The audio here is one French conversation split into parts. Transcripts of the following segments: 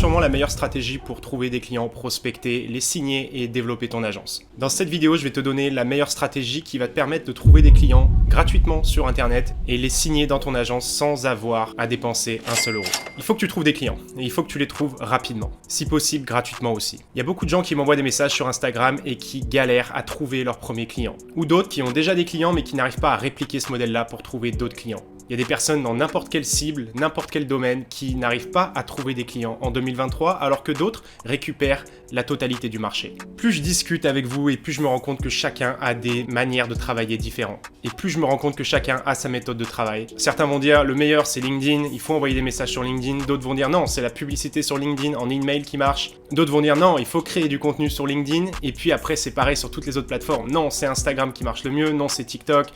sûrement la meilleure stratégie pour trouver des clients, prospecter, les signer et développer ton agence. Dans cette vidéo, je vais te donner la meilleure stratégie qui va te permettre de trouver des clients gratuitement sur Internet et les signer dans ton agence sans avoir à dépenser un seul euro. Il faut que tu trouves des clients et il faut que tu les trouves rapidement, si possible gratuitement aussi. Il y a beaucoup de gens qui m'envoient des messages sur Instagram et qui galèrent à trouver leurs premiers clients, ou d'autres qui ont déjà des clients mais qui n'arrivent pas à répliquer ce modèle-là pour trouver d'autres clients. Il y a des personnes dans n'importe quelle cible, n'importe quel domaine qui n'arrivent pas à trouver des clients en 2023 alors que d'autres récupèrent la totalité du marché. Plus je discute avec vous et plus je me rends compte que chacun a des manières de travailler différentes. Et plus je me rends compte que chacun a sa méthode de travail. Certains vont dire le meilleur c'est LinkedIn, il faut envoyer des messages sur LinkedIn. D'autres vont dire non, c'est la publicité sur LinkedIn en email qui marche. D'autres vont dire non, il faut créer du contenu sur LinkedIn. Et puis après c'est pareil sur toutes les autres plateformes. Non, c'est Instagram qui marche le mieux. Non, c'est TikTok.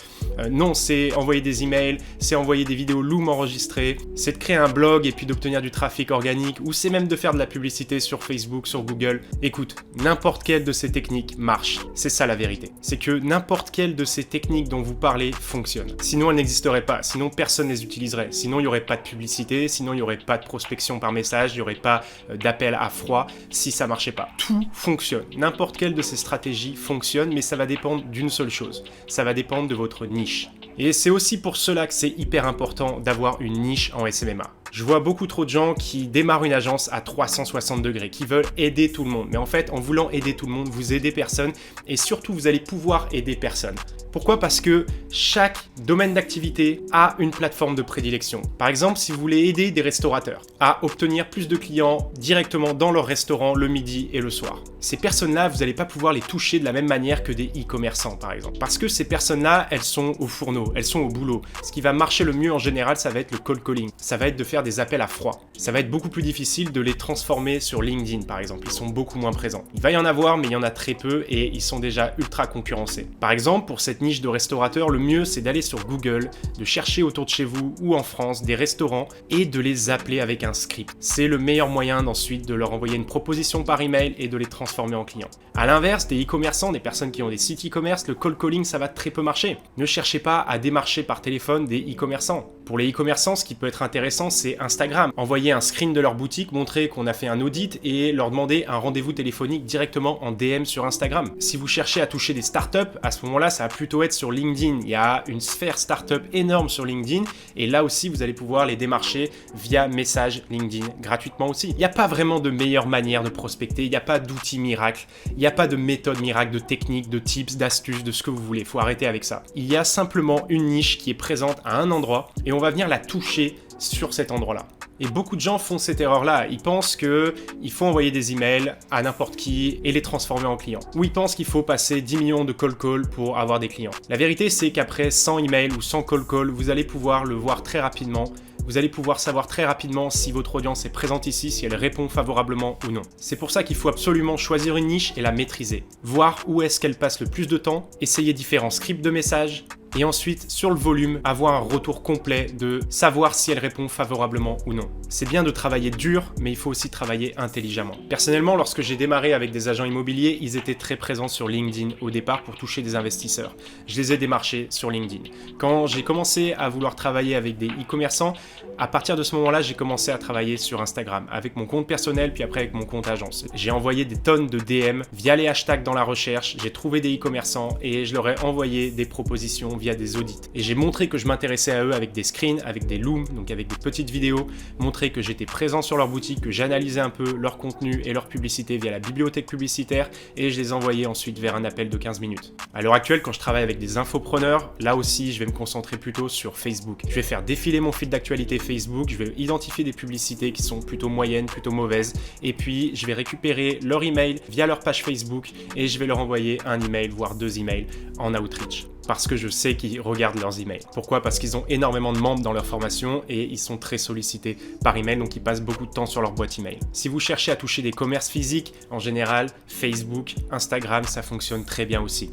Non, c'est envoyer des emails. C'est envoyer des vidéos Loom enregistrées, c'est de créer un blog et puis d'obtenir du trafic organique, ou c'est même de faire de la publicité sur Facebook, sur Google. Écoute, n'importe quelle de ces techniques marche. C'est ça la vérité. C'est que n'importe quelle de ces techniques dont vous parlez fonctionne. Sinon, elles n'existeraient pas. Sinon, personne ne les utiliserait. Sinon, il n'y aurait pas de publicité. Sinon, il n'y aurait pas de prospection par message. Il n'y aurait pas d'appel à froid si ça marchait pas. Tout fonctionne. N'importe quelle de ces stratégies fonctionne, mais ça va dépendre d'une seule chose. Ça va dépendre de votre niche. Et c'est aussi pour cela que c'est hyper important d'avoir une niche en SMMA. Je vois beaucoup trop de gens qui démarrent une agence à 360 degrés, qui veulent aider tout le monde. Mais en fait, en voulant aider tout le monde, vous aidez personne et surtout, vous allez pouvoir aider personne. Pourquoi ? Parce que chaque domaine d'activité a une plateforme de prédilection. Par exemple, si vous voulez aider des restaurateurs à obtenir plus de clients directement dans leur restaurant le midi et le soir, ces personnes-là, vous n'allez pas pouvoir les toucher de la même manière que des e-commerçants, par exemple. Parce que ces personnes-là, elles sont au fourneau, elles sont au boulot. Ce qui va marcher le mieux en général, ça va être le cold calling. Ça va être de faire des appels à froid. Ça va être beaucoup plus difficile de les transformer sur LinkedIn, par exemple. Ils sont beaucoup moins présents. Il va y en avoir, mais il y en a très peu et ils sont déjà ultra concurrencés. Par exemple, pour cette niche de restaurateurs, le mieux, c'est d'aller sur Google, de chercher autour de chez vous ou en France des restaurants et de les appeler avec un script. C'est le meilleur moyen d'ensuite de leur envoyer une proposition par email et de les transformer en clients. À l'inverse, des e-commerçants, des personnes qui ont des sites e-commerce, le cold calling, ça va très peu marcher. Ne cherchez pas à démarcher par téléphone des e-commerçants. Pour les e-commerçants, ce qui peut être intéressant, c'est Instagram. Envoyer un screen de leur boutique, montrer qu'on a fait un audit et leur demander un rendez-vous téléphonique directement en DM sur Instagram. Si vous cherchez à toucher des startups, à ce moment-là, ça va plutôt être sur LinkedIn. Il y a une sphère startup énorme sur LinkedIn et là aussi, vous allez pouvoir les démarcher via message LinkedIn gratuitement aussi. Il n'y a pas vraiment de meilleure manière de prospecter, il n'y a pas d'outil miracle, il n'y a pas de méthode miracle, de technique, de tips, d'astuces, de ce que vous voulez. Il faut arrêter avec ça. Il y a simplement une niche qui est présente à un endroit et on va venir la toucher sur cet endroit-là. Et beaucoup de gens font cette erreur-là. Ils pensent qu'il faut envoyer des emails à n'importe qui et les transformer en clients. Ou ils pensent qu'il faut passer 10 millions de cold calls pour avoir des clients. La vérité, c'est qu'après 100 emails ou 100 cold calls, vous allez pouvoir le voir très rapidement. Vous allez pouvoir savoir très rapidement si votre audience est présente ici, si elle répond favorablement ou non. C'est pour ça qu'il faut absolument choisir une niche et la maîtriser. Voir où est-ce qu'elle passe le plus de temps, essayer différents scripts de messages, et ensuite, sur le volume, avoir un retour complet de savoir si elle répond favorablement ou non. C'est bien de travailler dur, mais il faut aussi travailler intelligemment. Personnellement, lorsque j'ai démarré avec des agents immobiliers, ils étaient très présents sur LinkedIn au départ pour toucher des investisseurs. Je les ai démarchés sur LinkedIn. Quand j'ai commencé à vouloir travailler avec des e-commerçants, à partir de ce moment-là, j'ai commencé à travailler sur Instagram, avec mon compte personnel, puis après avec mon compte agence. J'ai envoyé des tonnes de DM via les hashtags dans la recherche, j'ai trouvé des e-commerçants et je leur ai envoyé des propositions via des audits. Et j'ai montré que je m'intéressais à eux avec des screens, avec des looms, donc avec des petites vidéos, montré que j'étais présent sur leur boutique, que j'analysais un peu leur contenu et leur publicité via la bibliothèque publicitaire et je les envoyais ensuite vers un appel de 15 minutes. À l'heure actuelle, quand je travaille avec des infopreneurs, là aussi, je vais me concentrer plutôt sur Facebook. Je vais faire défiler mon fil d'actualité Facebook, je vais identifier des publicités qui sont plutôt moyennes, plutôt mauvaises, et puis je vais récupérer leur email via leur page Facebook et je vais leur envoyer un email, voire 2 emails en outreach. Parce que je sais qu'ils regardent leurs emails. Pourquoi ? Parce qu'ils ont énormément de membres dans leur formation et ils sont très sollicités par email, donc ils passent beaucoup de temps sur leur boîte email. Si vous cherchez à toucher des commerces physiques, en général, Facebook, Instagram, ça fonctionne très bien aussi.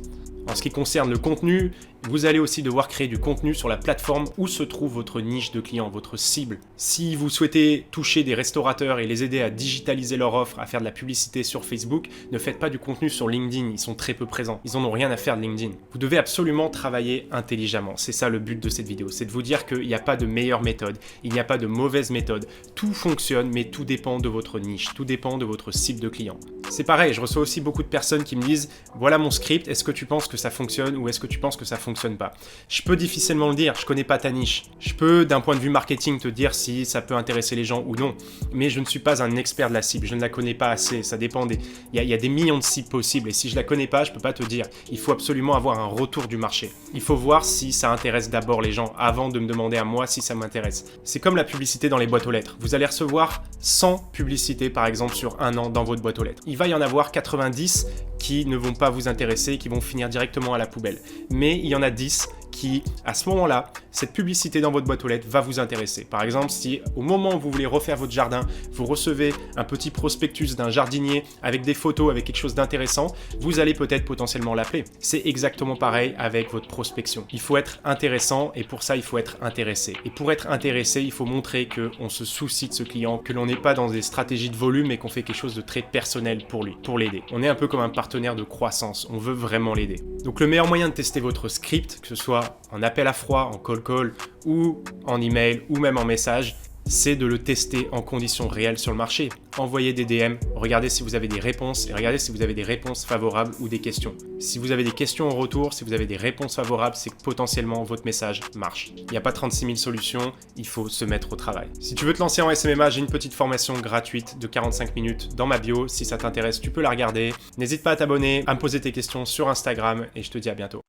En ce qui concerne le contenu, Vous allez aussi devoir créer du contenu sur la plateforme où se trouve votre niche de clients, votre cible. Si vous souhaitez toucher des restaurateurs et les aider à digitaliser leur offre, à faire de la publicité sur Facebook, ne faites pas du contenu sur LinkedIn, ils sont très peu présents. Ils en ont rien à faire de LinkedIn. Vous devez absolument travailler intelligemment. C'est ça le but de cette vidéo, c'est de vous dire qu'il n'y a pas de meilleure méthode, il n'y a pas de mauvaise méthode. Tout fonctionne, mais tout dépend de votre niche, tout dépend de votre cible de clients. C'est pareil, je reçois aussi beaucoup de personnes qui me disent « Voilà mon script, est-ce que tu penses que ça fonctionne ou est-ce que tu penses que ça fonctionne pas ?» Je peux difficilement le dire, je connais pas ta niche. Je peux, d'un point de vue marketing, te dire si ça peut intéresser les gens ou non, mais je ne suis pas un expert de la cible, je ne la connais pas assez, ça dépend des... Il y a des millions de cibles possibles et si je la connais pas, je peux pas te dire. Il faut absolument avoir un retour du marché. Il faut voir si ça intéresse d'abord les gens avant de me demander à moi si ça m'intéresse. C'est comme la publicité dans les boîtes aux lettres. Vous allez recevoir 100 publicités par exemple sur un an dans votre boîte aux lettres. Il va y en avoir 90 qui ne vont pas vous intéresser, qui vont finir directement à la poubelle. Mais il y en a 10 qui, à ce moment-là, cette publicité dans votre boîte aux lettres va vous intéresser. Par exemple, si au moment où vous voulez refaire votre jardin, vous recevez un petit prospectus d'un jardinier avec des photos, avec quelque chose d'intéressant, vous allez peut-être potentiellement l'appeler. C'est exactement pareil avec votre prospection. Il faut être intéressant et pour ça, il faut être intéressé. Et pour être intéressé, il faut montrer qu'on se soucie de ce client, que l'on n'est pas dans des stratégies de volume et qu'on fait quelque chose de très personnel pour lui, pour l'aider. On est un peu comme un partenaire de croissance, on veut vraiment l'aider. Donc le meilleur moyen de tester votre script, que ce soit en appel à froid, en call call ou en email ou même en message, c'est de le tester en conditions réelles sur le marché. Envoyez des DM, regardez si vous avez des réponses et regardez si vous avez des réponses favorables ou des questions. Si vous avez des questions en retour, si vous avez des réponses favorables, c'est que potentiellement votre message marche. Il n'y a pas 36 000 solutions, il faut se mettre au travail. Si tu veux te lancer en SMMA, j'ai une petite formation gratuite de 45 minutes dans ma bio. Si ça t'intéresse, tu peux la regarder. N'hésite pas à t'abonner, à me poser tes questions sur Instagram et je te dis à bientôt.